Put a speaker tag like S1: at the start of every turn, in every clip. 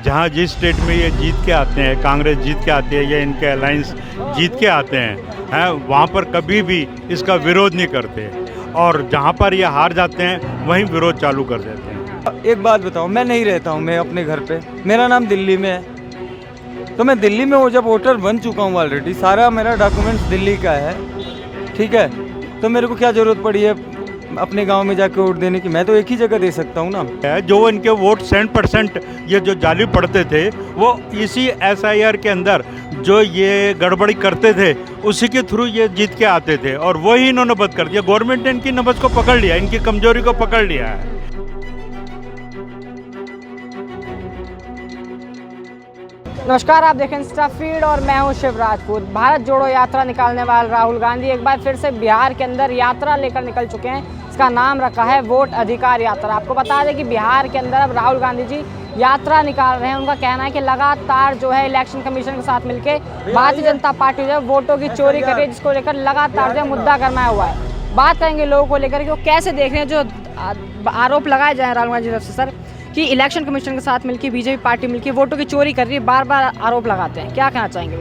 S1: जहाँ जिस स्टेट में ये जीत के आते हैं, कांग्रेस जीत के आती है या इनके अलायंस जीत के आते हैं वहाँ पर कभी भी इसका विरोध नहीं करते, और जहाँ पर ये हार जाते हैं वहीं विरोध चालू कर देते हैं।
S2: एक बात बताओ, मैं नहीं रहता हूँ, मैं अपने घर पे, मेरा नाम दिल्ली में है, तो मैं दिल्ली में वो जब वोटर बन चुका हूँ ऑलरेडी, सारा मेरा डॉक्यूमेंट्स दिल्ली का है, ठीक है, तो मेरे को क्या ज़रूरत पड़ी है अपने गांव में जाके वोट देने की? मैं तो एक ही जगह दे सकता हूँ ना।
S1: जो इनके वोट 100% ये जो जाली पड़ते थे वो इसी SIR के अंदर जो ये गड़बड़ी करते थे उसी के थ्रू ये जीत के आते थे, और वही इन्होंने बंद कर दिया। गवर्नमेंट ने इनकी नब्ज को पकड़ लिया, इनकी कमजोरी को पकड़ लिया है।
S3: नमस्कार, आप देखें इंस्टा फीड और मैं हूं शिव राजपूत। भारत जोड़ो यात्रा निकालने वाले राहुल गांधी एक बार फिर से बिहार के अंदर यात्रा लेकर निकल चुके हैं। इसका नाम रखा है वोट अधिकार यात्रा। आपको बता दें कि बिहार के अंदर अब राहुल गांधी जी यात्रा निकाल रहे हैं। उनका कहना है कि लगातार जो है इलेक्शन कमीशन के साथ मिलकर भारतीय जनता पार्टी जो है वोटों की चोरी कर रही है, जिसको लेकर लगातार जो है मुद्दा गरमाया हुआ है। बात करेंगे लोगों को लेकर कि वो कैसे देख रहे हैं जो आरोप लगाए जाए राहुल गांधी की तरफ से सर कि इलेक्शन कमीशन के साथ मिलकर बीजेपी पार्टी मिलकर वोटों की चोरी कर रही है, बार बार आरोप लगाते हैं। क्या कहना चाहेंगे?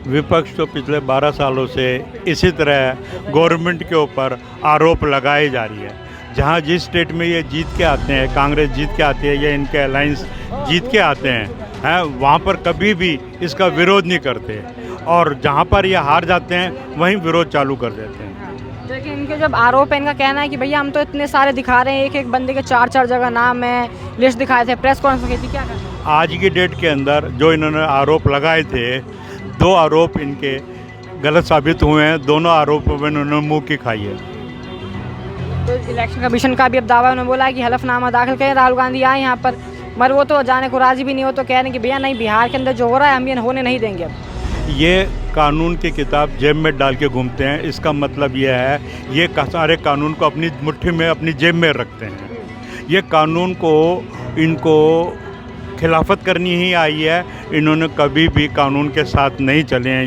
S1: विपक्ष तो पिछले 12 सालों से इसी तरह गवर्नमेंट के ऊपर आरोप लगाए जा रही है। जहां जिस स्टेट में ये जीत के आते हैं, कांग्रेस जीत के आती है या इनके अलायंस जीत के आते हैं वहाँ पर कभी भी इसका विरोध नहीं करते, और जहाँ पर ये हार जाते हैं वहीं विरोध चालू कर देते हैं।
S3: देखिए, इनके जब आरोप है, इनका कहना है कि भैया हम तो इतने सारे दिखा रहे हैं, एक एक बंदे के 4-4 जगह नाम है, लिस्ट दिखाए थे, प्रेस कॉन्फ्रेंस की थी। क्या कहना?
S1: आज की डेट के अंदर जो इन्होंने आरोप लगाए थे, 2 आरोप इनके गलत साबित हुए हैं। दोनों आरोपों में इन्होंने मुंह की खाई है।
S3: तो इलेक्शन कमीशन का भी अब दावा उन्होंने बोला है कि हलफनामा दाखिल करें, राहुल गांधी आए यहाँ पर, मगर वो तो जाने को राजी भी नहीं हो, तो कह रहे हैं कि भैया नहीं, बिहार के अंदर जो हो रहा है हम ये होने नहीं देंगे। अब
S1: ये कानून की किताब जेब में डाल के घूमते हैं। इसका मतलब यह है ये सारे कानून को अपनी मुट्ठी में, अपनी जेब में रखते हैं। ये कानून को इनको खिलाफत करनी ही आई है। इन्होंने कभी भी कानून के साथ नहीं चले हैं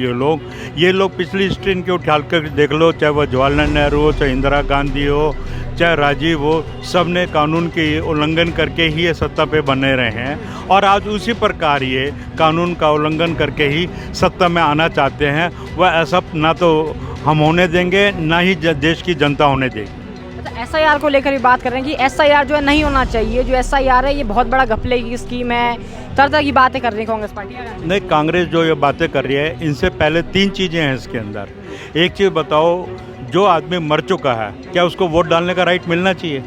S1: ये लोग पिछली हिस्ट्री इनके उठा कर देख लो, चाहे वह जवाहरलाल नेहरू हो, चाहे इंदिरा गांधी हो, चाहे राजीव हो, सब ने कानून के उल्लंघन करके ही ये सत्ता पे बने रहे हैं, और आज उसी प्रकार ये कानून का उल्लंघन करके ही सत्ता में आना चाहते हैं। वह ऐसा ना तो हम होने देंगे, ना ही देश की जनता होने देगी।
S3: SIR को लेकर भी बात कर रहे हैं कि SIR जो है नहीं होना चाहिए। जो SIR है ये बहुत बड़ा घपले की स्कीम है, तरह की बातें कर रही है कांग्रेस पार्टी।
S1: नहीं, कांग्रेस जो ये बातें कर रही है, इनसे पहले 3 चीज़ें हैं इसके अंदर। एक चीज़ बताओ, जो आदमी मर चुका है क्या उसको वोट डालने का राइट मिलना चाहिए?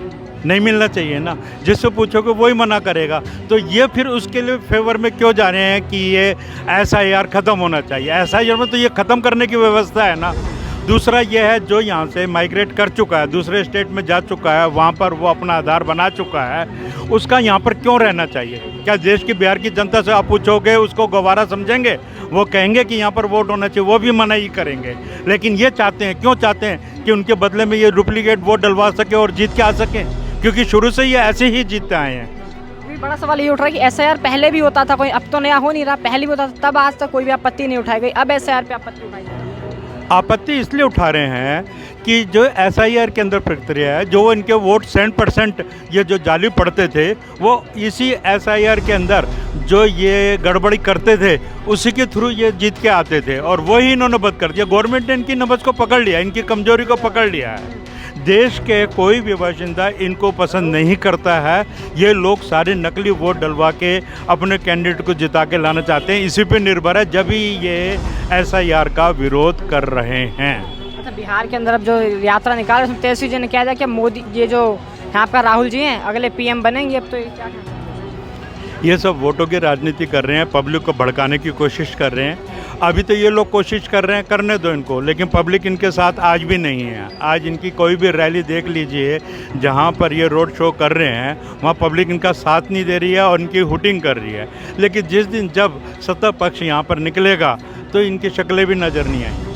S1: नहीं मिलना चाहिए ना। जिससे पूछोगे वही मना करेगा। तो ये फिर उसके लिए फेवर में क्यों जा रहे हैं कि ये SIR ख़त्म होना चाहिए? SIR में तो ये ख़त्म करने की व्यवस्था है ना। दूसरा ये है, जो यहाँ से माइग्रेट कर चुका है, दूसरे स्टेट में जा चुका है, वहाँ पर वो अपना आधार बना चुका है, उसका यहाँ पर क्यों रहना चाहिए? क्या देश की, बिहार की जनता से आप पूछोगे उसको गवारा समझेंगे? वो कहेंगे कि यहाँ पर वोट होना चाहिए, वो भी मना ही करेंगे। लेकिन ये चाहते हैं, क्यों चाहते हैं? कि उनके बदले में ये डुप्लीकेट वोट डलवा सके और जीत के आ सकें, क्योंकि शुरू से ये ऐसे ही जीतते आए हैं।
S3: बड़ा सवाल ये उठ रहा है कि SIR पहले भी होता था, कोई अब तो नया हो नहीं रहा, पहले भी होता था, तब आज तक कोई भी आपत्ति नहीं उठाई गई, अब SIR पे आपत्ति उठाई गई।
S1: आपत्ति इसलिए उठा रहे हैं कि जो SIR के अंदर प्रक्रिया है, जो इनके वोट 100% ये जो जाली पड़ते थे, वो इसी SIR के अंदर जो ये गड़बड़ी करते थे उसी के थ्रू ये जीत के आते थे, और वही इन्होंने बंद कर दिया। गवर्नमेंट ने इनकी नब्ज को पकड़ लिया, इनकी कमजोरी को पकड़ लिया है। देश के कोई भी बाशिंदा इनको पसंद नहीं करता है। ये लोग सारे नकली वोट डलवा के अपने कैंडिडेट को जिता के लाना चाहते हैं। इसी पे निर्भर है, जब ही ये SIR का विरोध कर रहे हैं।
S3: अच्छा, बिहार के अंदर अब जो यात्रा निकाल रहे हैं, तेजस्वी जी ने कहा था कि मोदी, ये जो यहाँ पर राहुल जी हैं, अगले PM बनेंगे। अब तो ये क्या कहना है?
S1: ये सब वोटों की राजनीति कर रहे हैं, पब्लिक को भड़काने की कोशिश कर रहे हैं। अभी तो ये लोग कोशिश कर रहे हैं, करने दो इनको, लेकिन पब्लिक इनके साथ आज भी नहीं है। आज इनकी कोई भी रैली देख लीजिए, जहाँ पर ये रोड शो कर रहे हैं, वहाँ पब्लिक इनका साथ नहीं दे रही है और इनकी हुटिंग कर रही है। लेकिन जिस दिन जब सत्ता पक्ष यहाँ पर निकलेगा तो इनकी शक्लें भी नज़र नहीं आएंगी।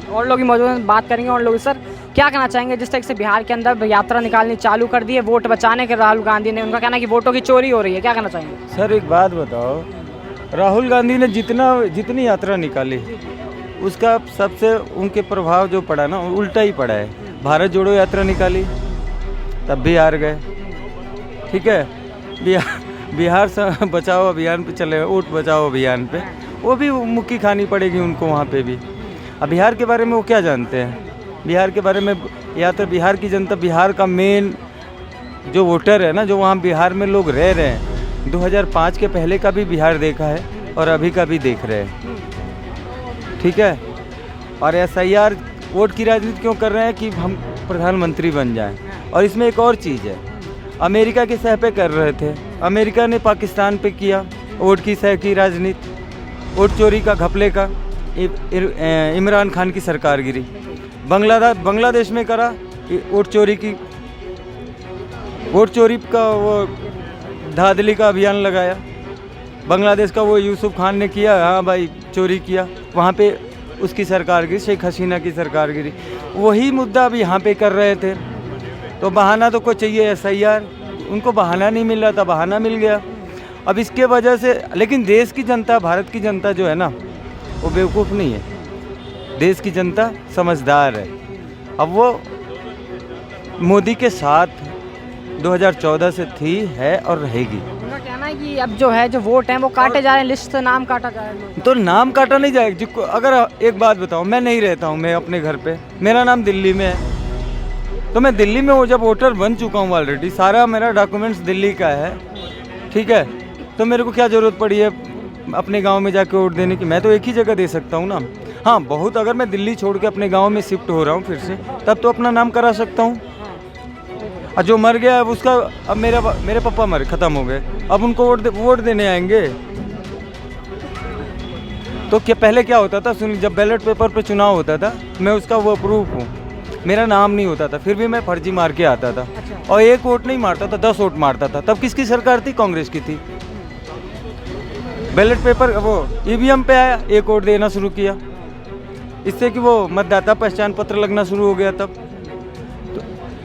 S3: और लोग मौजूद हैं, बात करेंगे। और लोग सर क्या कहना चाहेंगे जिस तरह से बिहार के अंदर यात्रा निकालनी चालू कर दी है वोट बचाने के राहुल गांधी ने? उनका कहना है कि वोटों की चोरी हो रही है। क्या कहना चाहेंगे?
S2: सर एक बात बताओ, राहुल गांधी ने जितनी यात्रा निकाली उसका सबसे उनके प्रभाव जो पड़ा ना, उल्टा ही पड़ा है। भारत जोड़ो यात्रा निकाली तब भी हार गए, ठीक है। बिहार बचाओ अभियान पे चले, वोट बचाओ अभियान पे, वो भी मुक्की खानी पड़ेगी उनको वहाँ पे भी। अब बिहार के बारे में वो क्या जानते हैं? बिहार के बारे में या तो बिहार की जनता, बिहार का मेन जो वोटर है ना, जो वहाँ बिहार में लोग रह रहे हैं, 2005 के पहले का भी बिहार देखा है और अभी का भी देख रहे हैं, ठीक है। और SIR वोट की राजनीति क्यों कर रहे हैं? कि हम प्रधानमंत्री बन जाएं। और इसमें एक और चीज़ है, अमेरिका के सह पे कर रहे थे, अमेरिका ने पाकिस्तान पे किया वोट की सह की राजनीति, वोट चोरी का, घपले का, इमरान खान की सरकार गिरी। बांग्लादेश में करा वोट चोरी की, वोट चोरी का वो धांधली का अभियान लगाया। बांग्लादेश का वो यूसुफ खान ने किया, हाँ भाई चोरी किया, वहाँ पे उसकी सरकार गिरी, शेख हसीना की सरकार गिरी। वही मुद्दा अब यहाँ पे कर रहे थे। तो बहाना तो कोई चाहिए, SIR, उनको बहाना नहीं मिल रहा था, बहाना मिल गया। अब इसके वजह से, लेकिन देश की जनता, भारत की जनता जो है ना, वो बेवकूफ़ नहीं है, देश की जनता समझदार है। अब वो मोदी के साथ 2014 से थी, है और रहेगी।
S3: उनका कहना है कि अब जो है, जो वोट हैं वो काटे जा रहे हैं, लिस्ट से नाम काटा जा रहा है।
S2: तो नाम काटा नहीं जाएगा जिसको। अगर एक बात बताओ, मैं नहीं रहता हूँ, मैं अपने घर पे, मेरा नाम दिल्ली में है, तो मैं दिल्ली में वो जब वोटर बन चुका हूँ ऑलरेडी, सारा मेरा डॉक्यूमेंट्स दिल्ली का है, ठीक है। तो मेरे को क्या ज़रूरत पड़ी है अपने गांव में जाके वोट देने की? मैं तो एक ही जगह दे सकता हूँ ना। हाँ, बहुत अगर मैं दिल्ली छोड़ के अपने गांव में शिफ्ट हो रहा हूँ फिर से, तब तो अपना नाम करा सकता हूँ। और जो मर गया है उसका, अब मेरे पापा मरे, ख़त्म हो गए, अब उनको वोट देने आएंगे। तो क्या पहले क्या होता था, सुनिए, जब बैलेट पेपर पे चुनाव होता था, मैं उसका वो प्रूफ हूँ, मेरा नाम नहीं होता था, फिर भी मैं फर्जी मार के आता था। और एक वोट नहीं मारता था, 10 वोट मारता था। तब किसकी सरकार थी? कांग्रेस की थी। बैलेट पेपर वो EVM पे आया, एक वोट देना शुरू किया, इससे कि वो मतदाता पहचान पत्र लगना शुरू हो गया। तब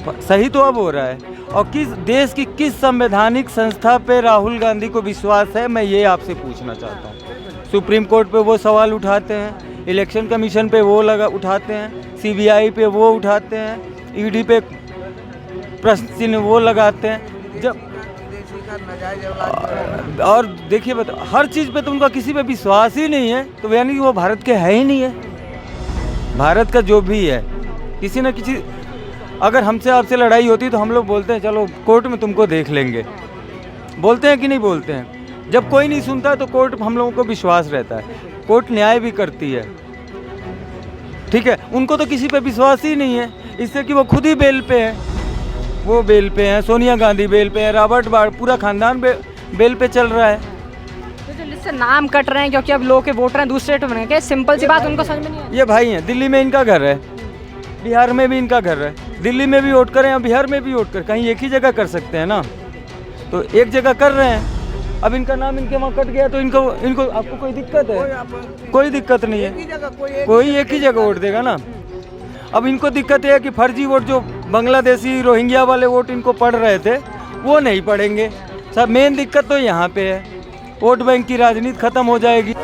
S2: तो सही तो अब हो रहा है। और किस देश की किस संवैधानिक संस्था पे राहुल गांधी को विश्वास है, मैं ये आपसे पूछना चाहता हूँ। सुप्रीम कोर्ट पे वो सवाल उठाते हैं, इलेक्शन कमीशन पे वो उठाते हैं, CBI पे वो उठाते हैं, ED पे प्रश्न चिन्ह वो लगाते हैं। जब और देखिए बताओ, हर चीज़ पे तो उनका किसी पे विश्वास ही नहीं है, तो यानी कि वो भारत के है ही नहीं है। भारत का जो भी है, किसी न किसी, अगर हमसे आपसे लड़ाई होती तो हम लोग बोलते हैं चलो कोर्ट में तुमको देख लेंगे, बोलते हैं कि नहीं बोलते हैं? जब कोई नहीं सुनता तो कोर्ट, हम लोगों को विश्वास रहता है, कोर्ट न्याय भी करती है, ठीक है। उनको तो किसी पे विश्वास ही नहीं है, इससे कि वो खुद ही बेल पे है, वो बेल पे हैं, सोनिया गांधी बेल पे है, रॉबर्ट वाड्रा, पूरा खानदान बेल पे चल रहा है।
S3: तो जो लिस्ट से नाम कट रहे हैं क्योंकि अब लोग के वोटर हैं दूसरे स्टेट में, क्या सिंपल सी बात उनको समझ में नहीं है?
S2: ये भाई हैं, दिल्ली में इनका घर है, बिहार में भी इनका घर है, दिल्ली में भी वोट करें और बिहार में भी वोट करें, कहीं एक ही जगह कर सकते हैं ना, तो एक जगह कर रहे हैं। अब इनका नाम इनके वहाँ कट गया तो इनको आपको कोई दिक्कत है? कोई दिक्कत नहीं है, कोई एक ही जगह वोट देगा ना। अब इनको दिक्कत है कि फर्जी वोट, जो बांग्लादेशी रोहिंग्या वाले वोट इनको पड़ रहे थे, वो नहीं पड़ेंगे। सब मेन दिक्कत तो यहाँ पे है, वोट बैंक की राजनीति खत्म हो जाएगी।